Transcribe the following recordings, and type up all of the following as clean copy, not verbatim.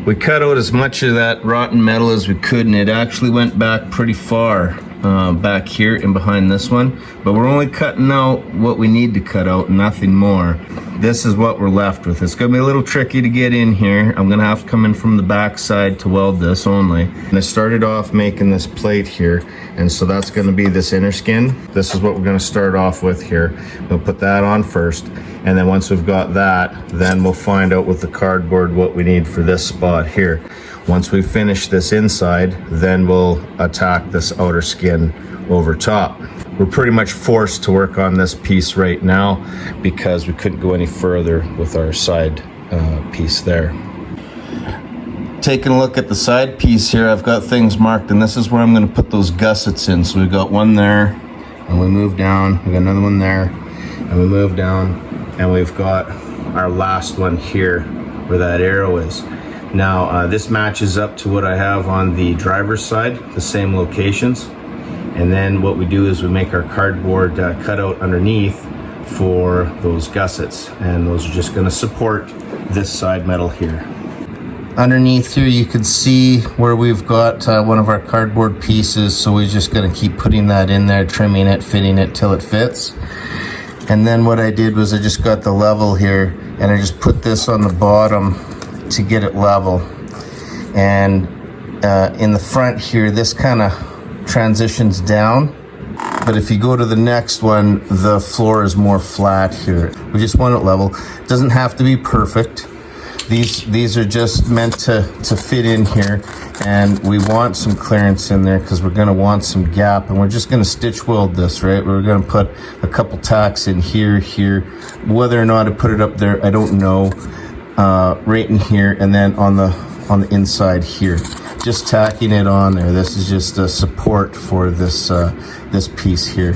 We cut out as much of that rotten metal as we could, and it actually went back pretty far back here and behind this one, but we're only cutting out what we need to cut out, nothing more. This is what we're left with. It's gonna be a little tricky to get in here. I'm gonna have to come in from the back side to weld this only. And I started off making this plate here, and so that's gonna be this inner skin. This is what we're gonna start off with here. We'll put that on first, and then once we've got that, then we'll find out with the cardboard what we need for this spot here. Once we finish this inside, then we'll attack this outer skin over top. We're pretty much forced to work on this piece right now because we couldn't go any further with our side piece there. Taking a look at the side piece here, I've got things marked, and this is where I'm going to put those gussets in. So we've got one there, and we move down. We got another one there, and we move down, and we've got our last one here where that arrow is. Now this matches up to what I have on the driver's side, the same locations. And then what we do is we make our cardboard cutout underneath for those gussets, and those are just going to support this side metal here. Underneath here you can see where we've got one of our cardboard pieces, so we're just going to keep putting that in there, trimming it, fitting it till it fits. And then what I did was I just got the level here, and I just put this on the bottom to get it level. And in the front here, this kind of transitions down, but if you go to the next one, the floor is more flat here. We just want it level. It doesn't have to be perfect. These are just meant to fit in here, and we want some clearance in there because we're going to want some gap, and we're just going to stitch weld this, right? We're going to put a couple tacks in here, whether or not I put it up there, I don't know. Right in here, and then on the inside here, just tacking it on there. This is just a support for this this piece here.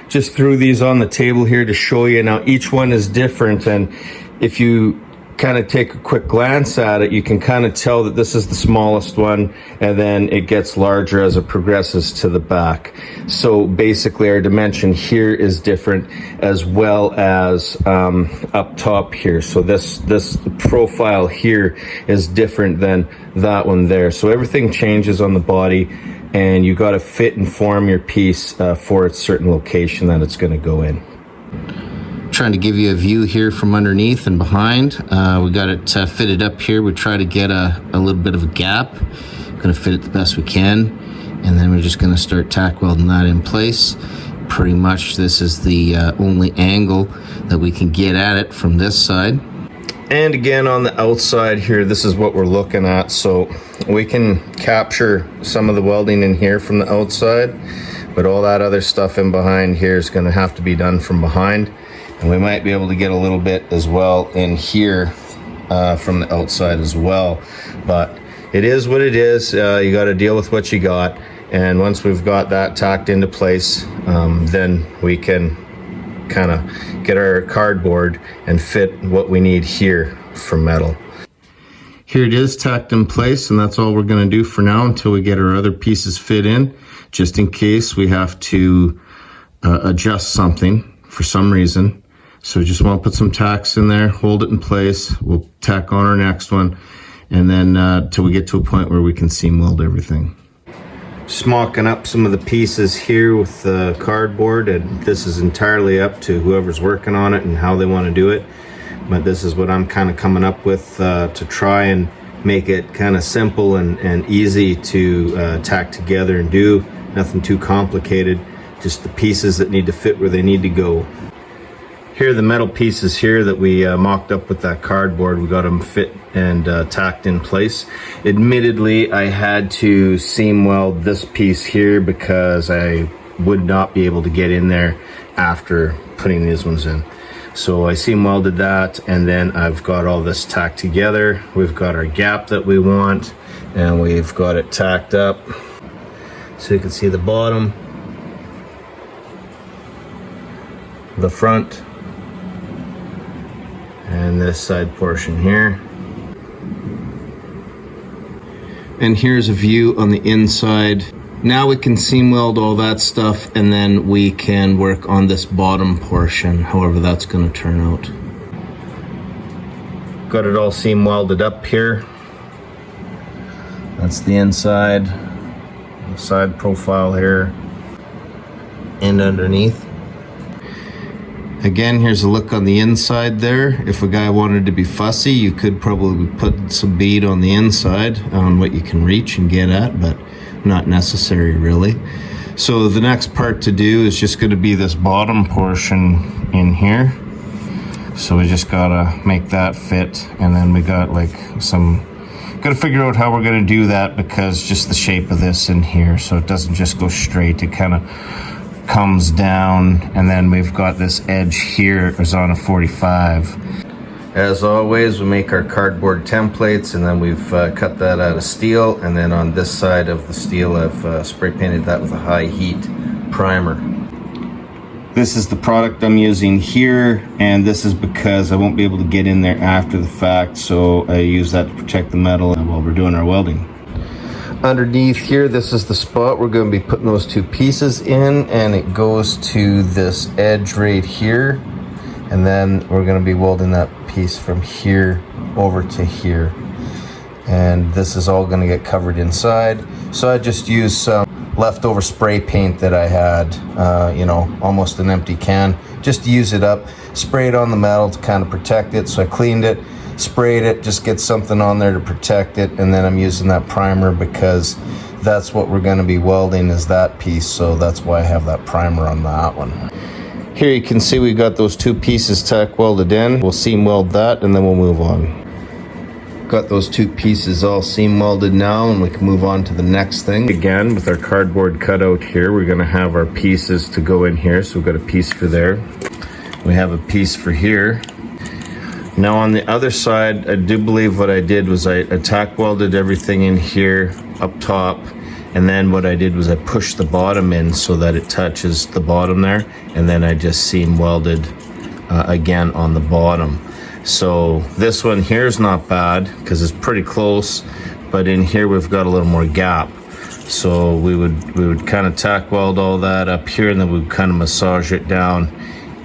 Just threw these on the table here to show you. Now each one is different, and if you kind of take a quick glance at it, you can kind of tell that this is the smallest one, and then it gets larger as it progresses to the back. So basically our dimension here is different, as well as up top here. So this profile here is different than that one there. So everything changes on the body, and you got to fit and form your piece for its certain location that it's going to go in. Trying to give you a view here from underneath and behind. We got it fitted up here. We try to get a little bit of a gap. Gonna fit it the best we can, and then we're just gonna start tack welding that in place. Pretty much this is the only angle that we can get at it from this side. And again, on the outside here, this is what we're looking at. So we can capture some of the welding in here from the outside, but all that other stuff in behind here is gonna have to be done from behind. And we might be able to get a little bit as well in here from the outside as well. But it is what it is. You got to deal with what you got. And once we've got that tacked into place, then we can kind of get our cardboard and fit what we need here for metal. Here it is tacked in place, and that's all we're going to do for now until we get our other pieces fit in, just in case we have to adjust something for some reason. So we just want to put some tacks in there, hold it in place. We'll tack on our next one, and then till we get to a point where we can seam weld everything. Just mocking up some of the pieces here with the cardboard, and this is entirely up to whoever's working on it and how they want to do it. But this is what I'm kind of coming up with to try and make it kind of simple and easy to tack together and do. Nothing too complicated, just the pieces that need to fit where they need to go. Here are the metal pieces here that we mocked up with that cardboard. We got them fit and tacked in place. Admittedly, I had to seam weld this piece here because I would not be able to get in there after putting these ones in. So I seam welded that, and then I've got all this tacked together. We've got our gap that we want, and we've got it tacked up. So you can see the bottom, the front, and this side portion here. And here's a view on the inside. Now we can seam weld all that stuff, and then we can work on this bottom portion, however that's going to turn out. Got it all seam welded up here. That's the inside, the side profile here, and underneath. Again, here's a look on the inside there. If a guy wanted to be fussy, you could probably put some bead on the inside on what you can reach and get at, but not necessary really. So the next part to do is just going to be this bottom portion in here. So we just gotta make that fit, and then we got like gotta figure out how we're gonna do that, because just the shape of this in here, so it doesn't just go straight, it kind of comes down, and then we've got this edge here is on a 45. As always, we make our cardboard templates, and then we've cut that out of steel, and then on this side of the steel I've spray painted that with a high heat primer. This is the product I'm using here, and this is because I won't be able to get in there after the fact, so I use that to protect the metal while we're doing our welding. Underneath here, this is the spot we're going to be putting those two pieces in, and it goes to this edge right here, and then we're going to be welding that piece from here over to here, and this is all going to get covered inside. So I just used some leftover spray paint that I had, you know, almost an empty can, just to use it up, spray it on the metal to kind of protect it. So I cleaned it, sprayed it, just get something on there to protect it, and then I'm using that primer because that's what we're going to be welding, is that piece, so that's why I have that primer on that one. Here you can see we got those two pieces tack welded in. We'll seam weld that, and then we'll move on. Got those two pieces all seam welded now, and we can move on to the next thing. Again, with our cardboard cutout here, we're going to have our pieces to go in here. So we've got a piece for there. We have a piece for here. Now on the other side, I do believe what I did was I tack welded everything in here up top, and then what I did was I pushed the bottom in so that it touches the bottom there, and then I just seam welded again on the bottom. So this one here is not bad because it's pretty close, but in here we've got a little more gap. So we would kind of tack weld all that up here, and then we'd kind of massage it down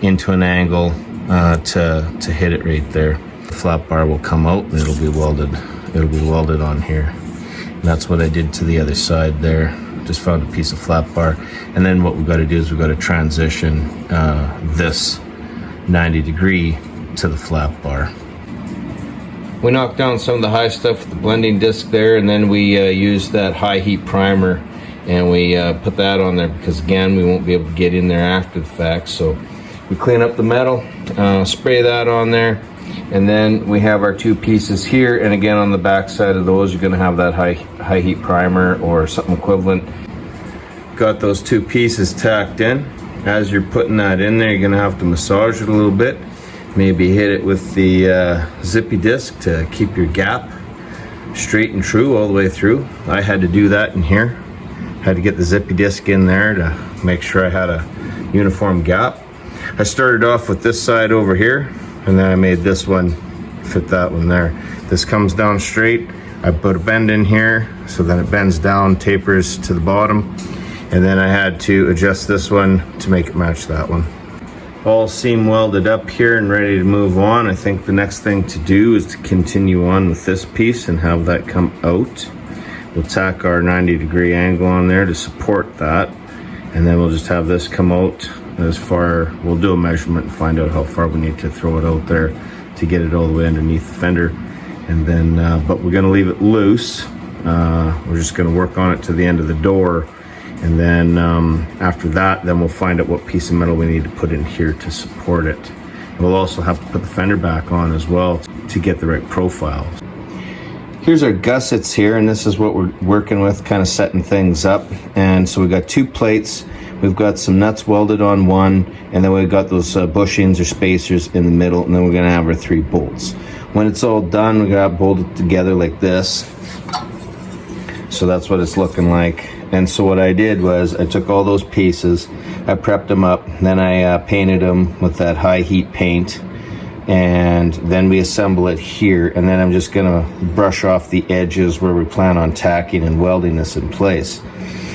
into an angle to hit it right there. The flat bar will come out and it'll be welded on here. And that's what I did to the other side there. Just found a piece of flat bar, and then what we've got to do is we've got to transition this 90-degree to the flat bar. We knocked down some of the high stuff with the blending disc there, and then we used that high heat primer, and we put that on there because again we won't be able to get in there after the fact. So we clean up the metal, spray that on there, and then we have our two pieces here, and again on the back side of those you're going to have that high heat primer or something equivalent. Got those two pieces tacked in. As you're putting that in there, you're going to have to massage it a little bit. Maybe hit it with the zippy disc to keep your gap straight and true all the way through. I had to do that in here. Had to get the zippy disc in there to make sure I had a uniform gap. I started off with this side over here, and then I made this one fit that one there. This comes down straight. I put a bend in here so then it bends down, tapers to the bottom, and then I had to adjust this one to make it match that one. All seam welded up here and ready to move on. I think the next thing to do is to continue on with this piece and have that come out. We'll tack our 90-degree angle on there to support that, and then we'll just have this come out as far. We'll do a measurement and find out how far we need to throw it out there to get it all the way underneath the fender, and then but we're going to leave it loose. We're just going to work on it to the end of the door, and then after that, then we'll find out what piece of metal we need to put in here to support it. And we'll also have to put the fender back on as well to get the right profile. Here's our gussets here, and this is what we're working with, kind of setting things up. And so we've got two plates. We've got some nuts welded on one, and then we've got those bushings or spacers in the middle, and then we're gonna have our 3 bolts. When it's all done, we got bolted together like this. So that's what it's looking like. And so what I did was I took all those pieces, I prepped them up, then I painted them with that high heat paint, and then we assemble it here, and then I'm just gonna brush off the edges where we plan on tacking and welding this in place.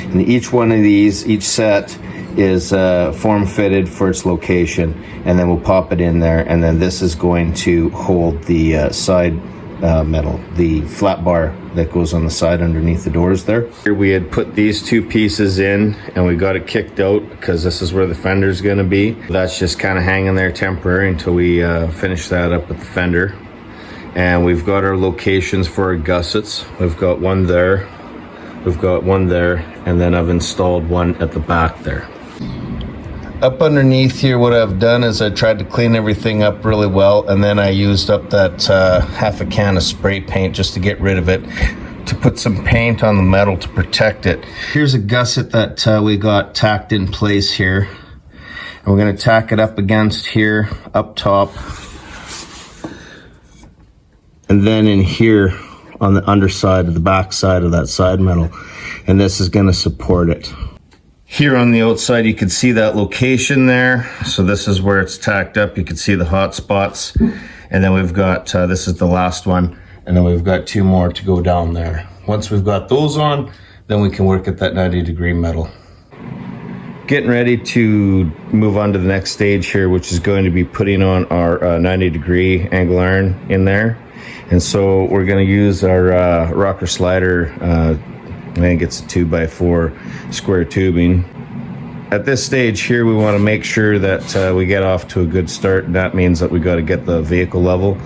And each one of these, each set is form fitted for its location, and then we'll pop it in there, and then this is going to hold the side metal, the flat bar that goes on the side underneath the doors there. Here we had put these two pieces in and we got it kicked out because this is where the fender is going to be. That's just kind of hanging there temporary until we finish that up with the fender. And we've got our locations for our gussets. We've got one there, we've got one there, and then I've installed one at the back there. Up underneath here, what I've done is I tried to clean everything up really well, and then I used up that half a can of spray paint just to get rid of it, to put some paint on the metal to protect it. Here's a gusset that we got tacked in place here. And we're gonna tack it up against here, up top. And then in here on the underside of the back side of that side metal. And this is gonna support it. Here on the outside, you can see that location there. So this is where it's tacked up. You can see the hot spots. And then we've got, this is the last one. And then we've got two more to go down there. Once we've got those on, then we can work at that 90-degree metal. Getting ready to move on to the next stage here, which is going to be putting on our 90-degree angle iron in there. And so we're gonna use our rocker slider, I think it's a 2x4 square tubing. At this stage here, we want to make sure that we get off to a good start, and that means that we got to get the vehicle level.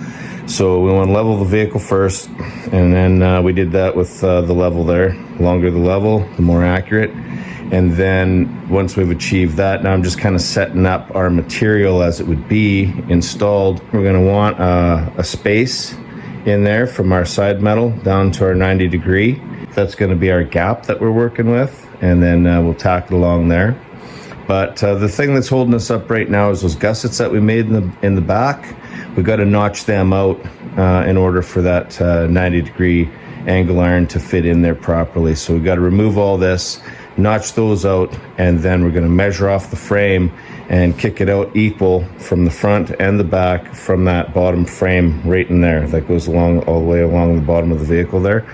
So we want to level the vehicle first, and then we did that with the level there. The longer the level, the more accurate. And then once we've achieved that, now I'm just kind of setting up our material as it would be installed. We're going to want a space in there from our side metal down to our 90-degree. That's going to be our gap that we're working with, and then we'll tack it along there. But the thing that's holding us up right now is those gussets that we made in the back. We got to notch them out in order for that 90-degree angle iron to fit in there properly. So we got to remove all this, notch those out, and then we're going to measure off the frame and kick it out equal from the front and the back from that bottom frame right in there that goes along all the way along the bottom of the vehicle there.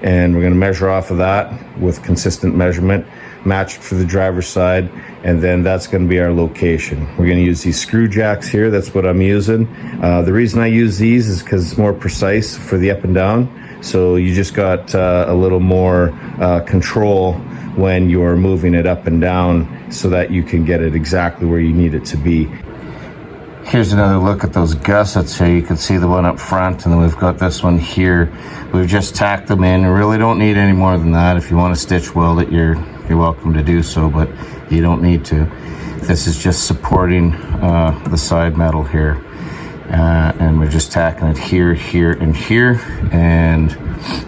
And we're going to measure off of that with consistent measurement, match it for the driver's side, and then that's going to be our location. We're going to use these screw jacks here. That's what I'm using. The reason I use these is because it's more precise for the up and down. So you just got a little more control when you're moving it up and down so that you can get it exactly where you need it to be. Here's another look at those gussets here. You can see the one up front, and then we've got this one here. We've just tacked them in. You really don't need any more than that. If you want to stitch weld it, you're welcome to do so, but you don't need to. This is just supporting the side metal here. And we're just tacking it here, here, and here. And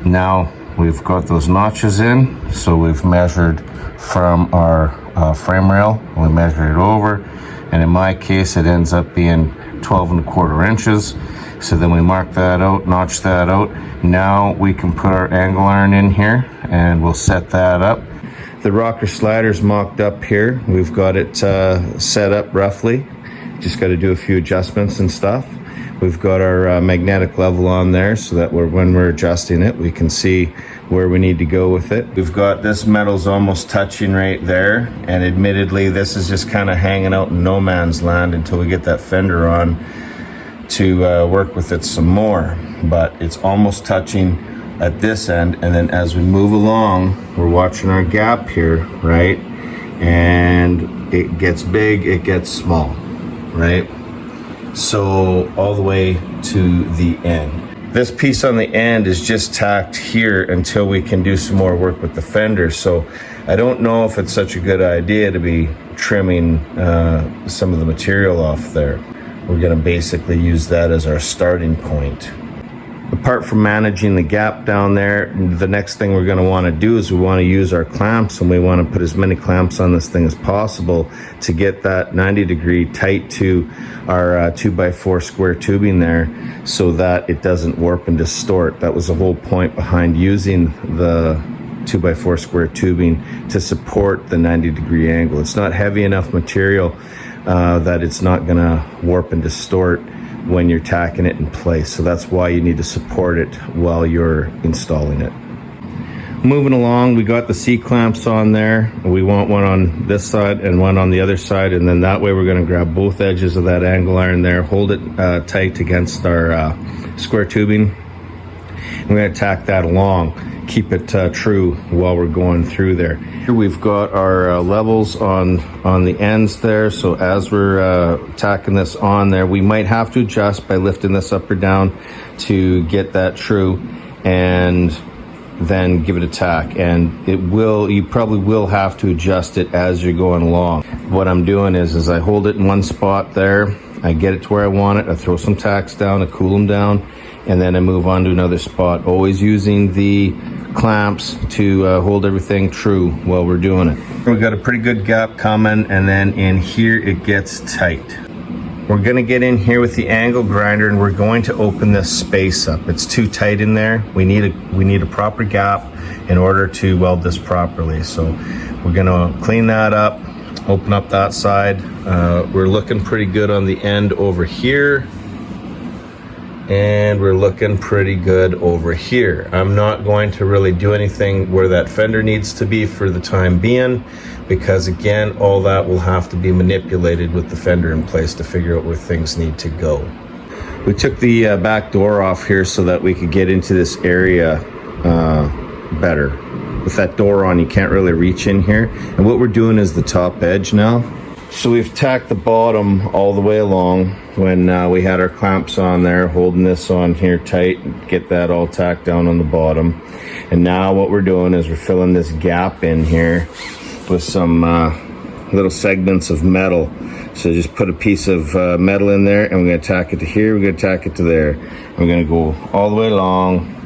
now we've got those notches in. So we've measured from our frame rail. We measured it over. And in my case, it ends up being 12¼ inches. So then we mark that out, notch that out. Now we can put our angle iron in here and we'll set that up. The rocker slider's mocked up here. We've got it set up roughly. Just got to do a few adjustments and stuff. We've got our magnetic level on there so that when we're adjusting it, we can see where we need to go with it. We've got this metal's almost touching right there, and admittedly this is just kind of hanging out in no man's land until we get that fender on to work with it some more. But it's almost touching at this end, and then as we move along, we're watching our gap here, right? And it gets big, it gets small, right? So all the way to the end. This piece on the end is just tacked here until we can do some more work with the fender. So I don't know if it's such a good idea to be trimming some of the material off there. We're gonna basically use that as our starting point. Apart from managing the gap down there, the next thing we're going to want to do is we want to use our clamps, and we want to put as many clamps on this thing as possible to get that 90-degree tight to our 2x4 square tubing there so that it doesn't warp and distort. That was the whole point behind using the 2x4 square tubing to support the 90-degree angle. It's not heavy enough material that it's not going to warp and distort when you're tacking it in place. So that's why you need to support it while you're installing it. Moving along, we got the C-clamps on there. We want one on this side and one on the other side, and then that way we're going to grab both edges of that angle iron there, hold it tight against our square tubing We're going to tack that along, keep it true while we're going through there. Here we've got our levels on the ends there, so as we're tacking this on there, we might have to adjust by lifting this up or down to get that true, and then give it a tack. And you probably will have to adjust it as you're going along. What I'm doing is I hold it in one spot there, I get it to where I want it, I throw some tacks down, I cool them down, and then I move on to another spot, always using the clamps to hold everything true while we're doing it. We've got a pretty good gap coming, and then in here it gets tight. We're gonna get in here with the angle grinder, and we're going to open this space up. It's too tight in there. We need a proper gap in order to weld this properly. So we're gonna clean that up, open up that side. We're looking pretty good on the end over here, and we're looking pretty good over here. I'm not going to really do anything where that fender needs to be for the time being, because again, all that will have to be manipulated with the fender in place to figure out where things need to go. We took the back door off here so that we could get into this area better. With that door on, you can't really reach in here. And what we're doing is the top edge now. So we've tacked the bottom all the way along when we had our clamps on there, holding this on here tight, get that all tacked down on the bottom. And now what we're doing is we're filling this gap in here with some little segments of metal. So just put a piece of metal in there, and we're gonna tack it to here, we're gonna tack it to there. We're gonna go all the way along,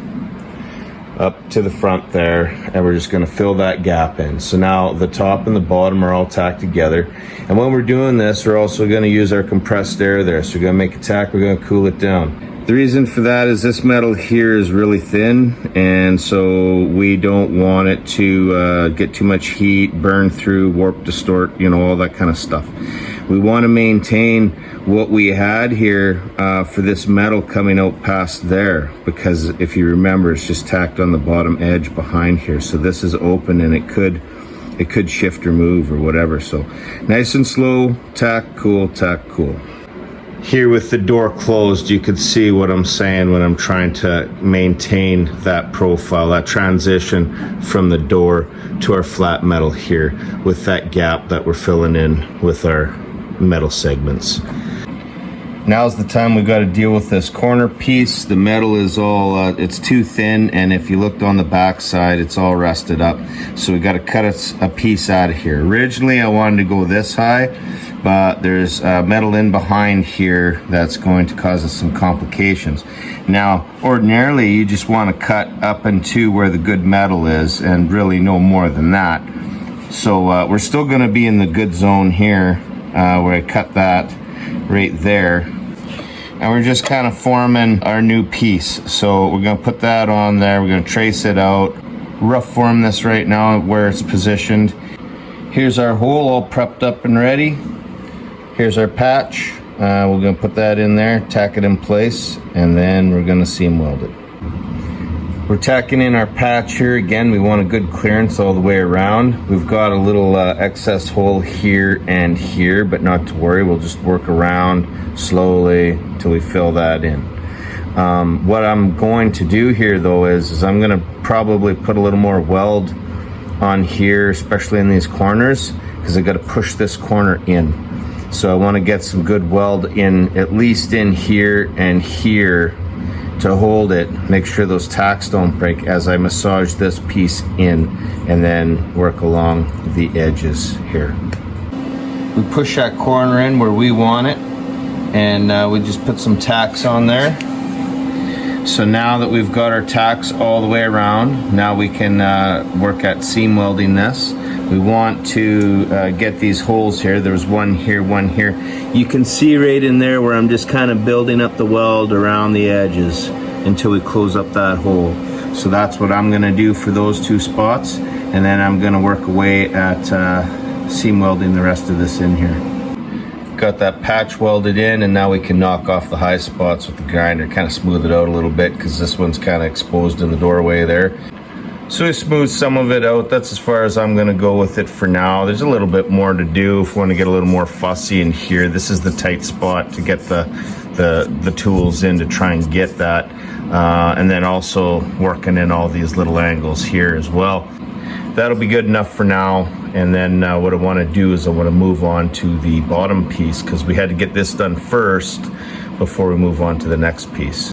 up to the front there, and we're just gonna fill that gap in. So now the top and the bottom are all tacked together. And when we're doing this, we're also gonna use our compressed air there. So we're gonna make a tack, we're gonna cool it down. The reason for that is this metal here is really thin, and so we don't want it to get too much heat, burn through, warp, distort, all that kind of stuff. We want to maintain what we had here for this metal coming out past there, because if you remember, it's just tacked on the bottom edge behind here. So this is open, and it could shift or move or whatever. So nice and slow, tack, cool, tack, cool. Here with the door closed, you could see what I'm saying when I'm trying to maintain that profile, that transition from the door to our flat metal here with that gap that we're filling in with our metal segments. Now's the time we've got to deal with this corner piece. The metal is all, it's too thin, and if you looked on the back side, it's all rusted up. So we got to cut a piece out of here. Originally, I wanted to go this high, but there's metal in behind here that's going to cause us some complications. Now, ordinarily, you just want to cut up into where the good metal is, and really no more than that. So we're still going to be in the good zone here, where I cut that right there. And we're just kind of forming our new piece. So we're going to put that on there. We're going to trace it out, rough form this right now where it's positioned. Here's our hole all prepped up and ready. Here's our patch. We're going to put that in there, tack it in place, and then we're going to seam weld it. We're tacking in our patch here. Again, we want a good clearance all the way around. We've got a little excess hole here and here, but not to worry. We'll just work around slowly until we fill that in. What I'm going to do here though is I'm going to probably put a little more weld on here, especially in these corners, because I got to push this corner in. So I want to get some good weld in, at least in here and here, to hold it, make sure those tacks don't break as I massage this piece in, and then work along the edges here. We push that corner in where we want it, and we just put some tacks on there. So now that we've got our tacks all the way around, now we can work at seam welding this. We want to get these holes here. There's one here, one here. You can see right in there where I'm just kind of building up the weld around the edges until we close up that hole. So that's what I'm gonna do for those two spots, and then I'm gonna work away at seam welding the rest of this in here. Got that patch welded in, and now we can knock off the high spots with the grinder, kind of smooth it out a little bit, because this one's kind of exposed in the doorway there. So we smooth some of it out. That's as far as I'm gonna go with it for now. There's a little bit more to do if we want to get a little more fussy in here. This is the tight spot to get the tools in to try and get that and then also working in all these little angles here as well. That'll be good enough for now. And then what I want to do is I want to move on to the bottom piece, because we had to get this done first before we move on to the next piece.